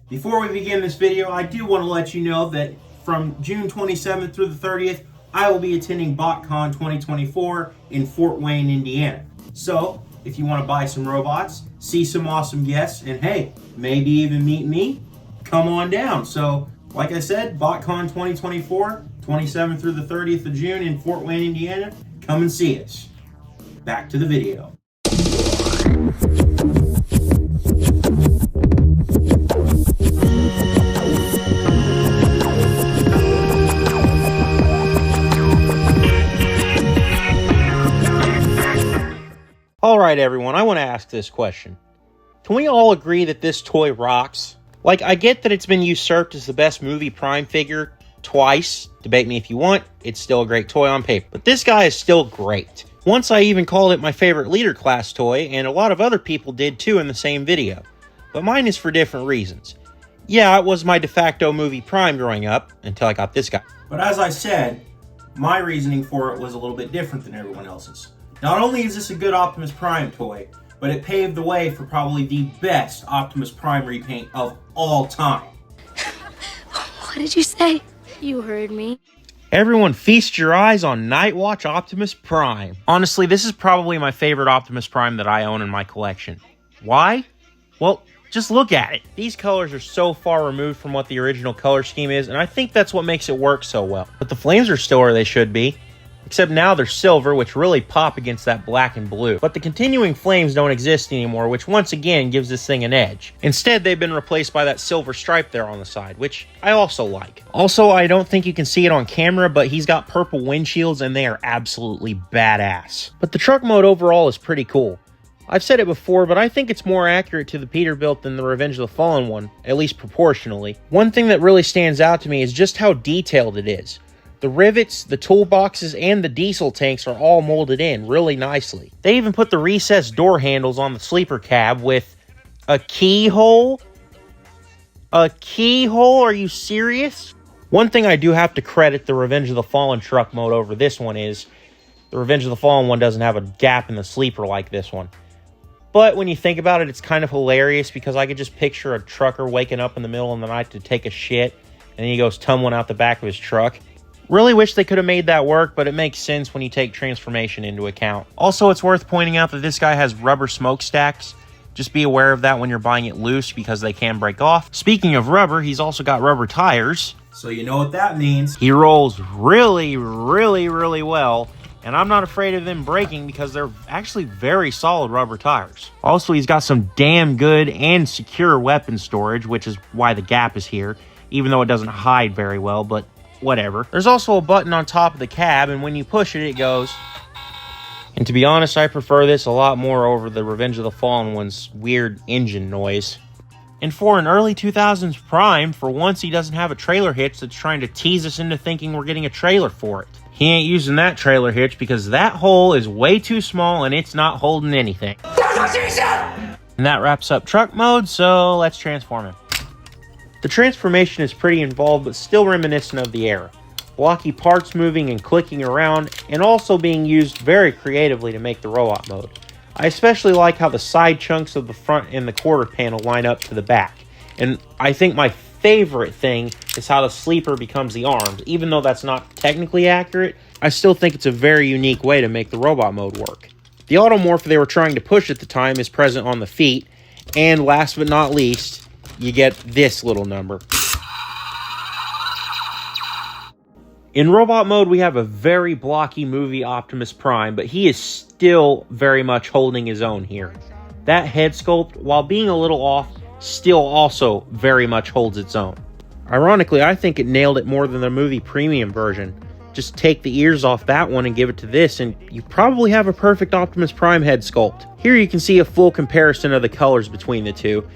Before we begin this video, I do want to let you know that from June 27th through the 30th, I will be attending BotCon 2024 in Fort Wayne, Indiana. So, if you want to buy some robots, see some awesome guests, and hey, maybe even meet me, come on down. So, like I said, BotCon 2024, 27th through the 30th of June in Fort Wayne, Indiana. Come and see us. Back to the video. Alright everyone, I want to ask this question. Can we all agree that this toy rocks? Like, I get that it's been usurped as the best movie Prime figure twice. Debate me if you want, it's still a great toy on paper. But this guy is still great. Once I even called it my favorite leader class toy, and a lot of other people did too in the same video. But mine is for different reasons. Yeah, it was my de facto movie Prime growing up, until I got this guy. But as I said, my reasoning for it was a little bit different than everyone else's. Not only is this a good Optimus Prime toy, but it paved the way for probably the best Optimus Prime repaint of all time. What did you say? You heard me. Everyone feast your eyes on Nightwatch Optimus Prime. Honestly, this is probably my favorite Optimus Prime that I own in my collection. Why? Well, just look at it. These colors are so far removed from what the original color scheme is, and I think that's what makes it work so well. But the flames are still where they should be. Except now they're silver, which really pop against that black and blue. But the continuing flames don't exist anymore, which once again gives this thing an edge. Instead, they've been replaced by that silver stripe there on the side, which I also like. Also, I don't think you can see it on camera, but he's got purple windshields and they are absolutely badass. But the truck mode overall is pretty cool. I've said it before, but I think it's more accurate to the Peterbilt than the Revenge of the Fallen one, at least proportionally. One thing that really stands out to me is just how detailed it is. The rivets, the toolboxes, and the diesel tanks are all molded in really nicely. They even put the recessed door handles on the sleeper cab with a keyhole? A keyhole? Are you serious? One thing I do have to credit the Revenge of the Fallen truck mode over this one is the Revenge of the Fallen one doesn't have a gap in the sleeper like this one. But when you think about it, it's kind of hilarious because I could just picture a trucker waking up in the middle of the night to take a shit, and then he goes tumbling out the back of his truck. Really wish they could have made that work, but it makes sense when you take transformation into account. Also, it's worth pointing out that this guy has rubber smokestacks. Just be aware of that when you're buying it loose because they can break off. Speaking of rubber, he's also got rubber tires. So you know what that means. He rolls really, really, really well. And I'm not afraid of them breaking because they're actually very solid rubber tires. Also, he's got some damn good and secure weapon storage, which is why the gap is here. Even though it doesn't hide very well, but whatever. There's also a button on top of the cab, and when you push it, it goes. And to be honest, I prefer this a lot more over the Revenge of the Fallen one's weird engine noise. And for an early 2000s Prime, for once he doesn't have a trailer hitch that's trying to tease us into thinking we're getting a trailer for it. He ain't using that trailer hitch because that hole is way too small and it's not holding anything. And that wraps up truck mode, so let's transform him. The transformation is pretty involved, but still reminiscent of the era. Blocky parts moving and clicking around, and also being used very creatively to make the robot mode. I especially like how the side chunks of the front and the quarter panel line up to the back. And I think my favorite thing is how the sleeper becomes the arms. Even though that's not technically accurate, I still think it's a very unique way to make the robot mode work. The automorph they were trying to push at the time is present on the feet, and last but not least, you get this little number. In robot mode, we have a very blocky movie Optimus Prime, but he is still very much holding his own here. That head sculpt, while being a little off, still also very much holds its own. Ironically, I think it nailed it more than the movie premium version. Just take the ears off that one and give it to this, and you probably have a perfect Optimus Prime head sculpt. Here you can see a full comparison of the colors between the two,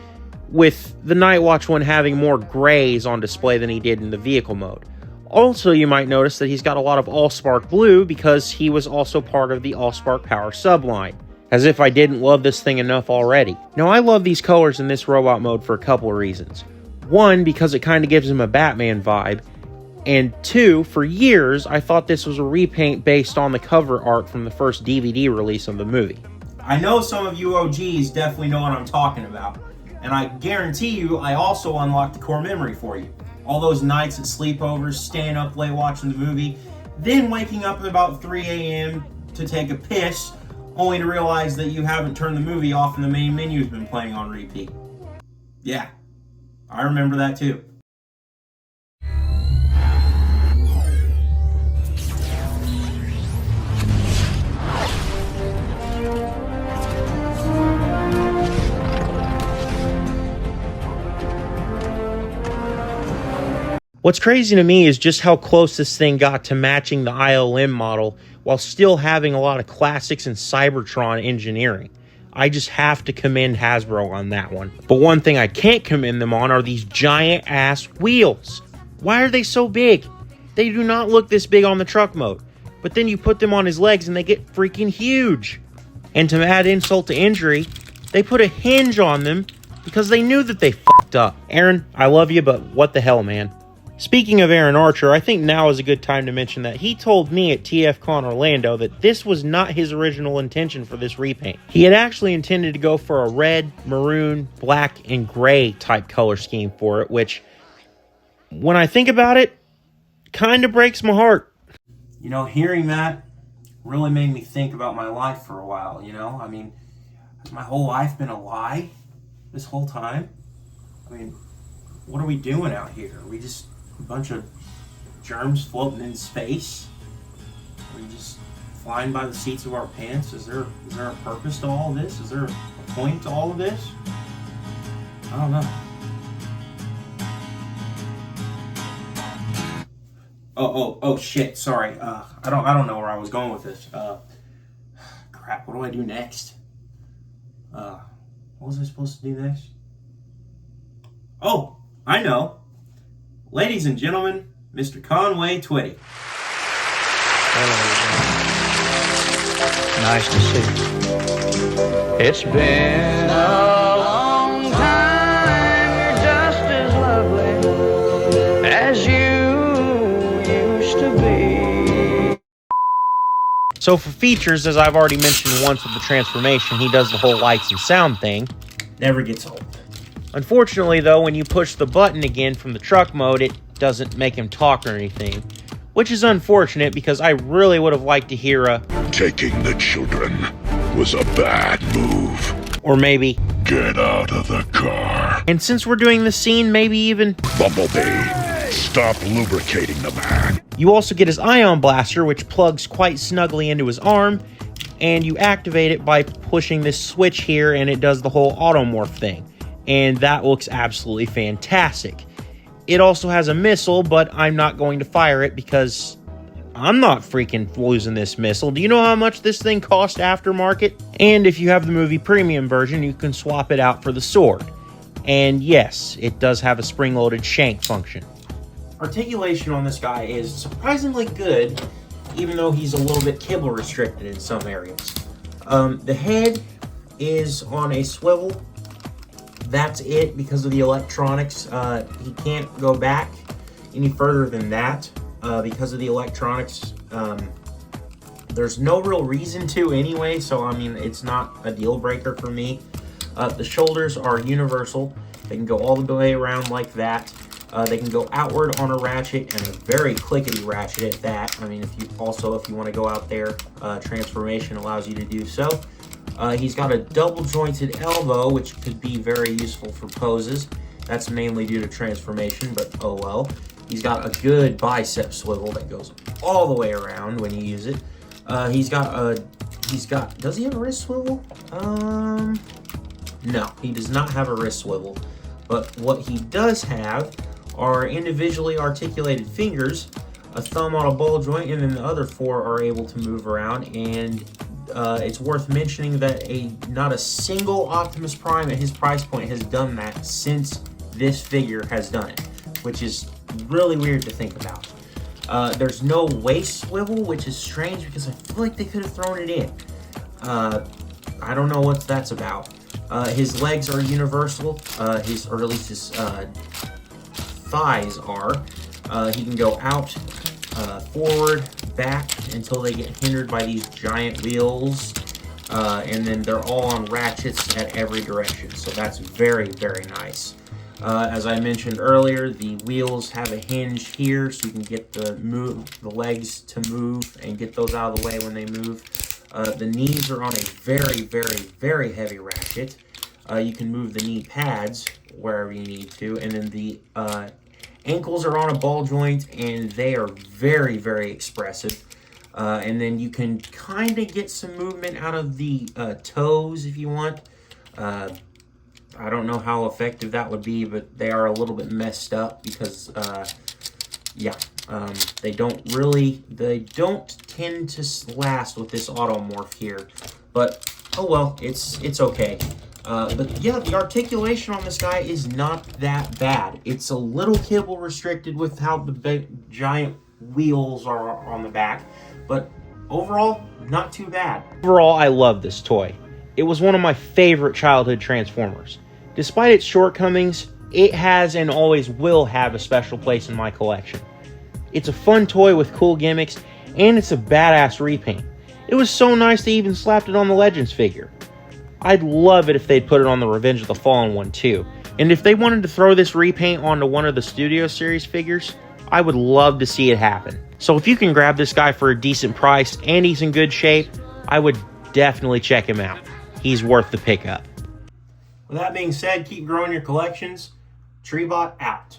with the Nightwatch one having more grays on display than he did in the vehicle mode. Also, you might notice that he's got a lot of Allspark blue because he was also part of the Allspark Power subline. As if I didn't love this thing enough already. Now, I love these colors in this robot mode for a couple of reasons. One, because it kind of gives him a Batman vibe. And two, for years, I thought this was a repaint based on the cover art from the first DVD release of the movie. I know some of you OGs definitely know what I'm talking about. And I guarantee you, I also unlocked the core memory for you. All those nights at sleepovers, staying up late watching the movie, then waking up at about 3 a.m. to take a piss, only to realize that you haven't turned the movie off and the main menu's been playing on repeat. Yeah, I remember that too. What's crazy to me is just how close this thing got to matching the ILM model while still having a lot of classics and Cybertron engineering. I just have to commend Hasbro on that one. But one thing I can't commend them on are these giant ass wheels. Why are they so big? They do not look this big on the truck mode. But then you put them on his legs and they get freaking huge. And to add insult to injury, they put a hinge on them because they knew that they fucked up. Aaron, I love you, but what the hell, man? Speaking of Aaron Archer, I think now is a good time to mention that he told me at TFCon Orlando that this was not his original intention for this repaint. He had actually intended to go for a red, maroon, black, and gray type color scheme for it, which, when I think about it, kind of breaks my heart. You know, hearing that really made me think about my life for a while, you know? I mean, has my whole life been a lie this whole time? I mean, what are we doing out here? Are we just a bunch of germs floating in space? Are we just flying by the seats of our pants? Is there a purpose to all of this? Is there a point to all of this? I don't know. Oh shit, sorry. I don't know where I was going with this. Crap, what do I do next? What was I supposed to do next? Oh, I know. Ladies and gentlemen, Mr. Conway Twitty. Nice to see you. It's been a long time. You're just as lovely as you used to be. So for features, as I've already mentioned once with the transformation, he does the whole lights and sound thing. Never gets old. Unfortunately, though, when you push the button again from the truck mode, it doesn't make him talk or anything. Which is unfortunate, because I really would have liked to hear a "Taking the children was a bad move." Or maybe, "Get out of the car." And since we're doing the scene, maybe even, "Bumblebee, stop lubricating the man." You also get his ion blaster, which plugs quite snugly into his arm, and you activate it by pushing this switch here, and it does the whole automorph thing. And that looks absolutely fantastic. It also has a missile, but I'm not going to fire it because I'm not freaking losing this missile. Do you know how much this thing cost aftermarket? And if you have the movie premium version, you can swap it out for the sword. And yes, it does have a spring-loaded shank function. Articulation on this guy is surprisingly good, even though he's a little bit kibble restricted in some areas. The head is on a swivel. That's it because of the electronics. He can't go back any further than that because of the electronics. There's no real reason to anyway, so I mean, it's not a deal breaker for me. The shoulders are universal. They can go all the way around like that. They can go outward on a ratchet, and a very clickety ratchet at that. I mean, if you want to go out there, transformation allows you to do so. He's got a double jointed elbow, which could be very useful for poses. That's mainly due to transformation, but oh well. He's got a good bicep swivel that goes all the way around when you use it. Does he have a wrist swivel? No, he does not have a wrist swivel. But what he does have are individually articulated fingers, a thumb on a ball joint, and then the other four are able to move around. And it's worth mentioning that not a single Optimus Prime at his price point has done that since this figure has done it, which is really weird to think about. There's no waist swivel, which is strange because I feel like they could have thrown it in. I don't know what that's about. His legs are universal, or at least his thighs are. He can go out, forward, back, until they get hindered by these giant wheels. And then they're all on ratchets at every direction, so that's very, very nice. As I mentioned earlier, the wheels have a hinge here, so you can get the legs to move and get those out of the way when they move. The knees are on a very, very, very heavy ratchet. You can move the knee pads wherever you need to, and then the ankles are on a ball joint, and they are very, very expressive. And then you can kind of get some movement out of the toes if you want. I don't know how effective that would be, but they are a little bit messed up because, they don't tend to last with this automorph here. But, oh well, it's okay. But yeah, the articulation on this guy is not that bad. It's a little kibble restricted with how the big giant wheels are on the back, but overall, not too bad. Overall, I love this toy. It was one of my favorite childhood Transformers. Despite its shortcomings, it has and always will have a special place in my collection. It's a fun toy with cool gimmicks, and it's a badass repaint. It was so nice they even slapped it on the Legends figure. I'd love it if they'd put it on the Revenge of the Fallen one too. And if they wanted to throw this repaint onto one of the Studio Series figures, I would love to see it happen. So if you can grab this guy for a decent price and he's in good shape, I would definitely check him out. He's worth the pickup. With that being said, keep growing your collections. Treebot out.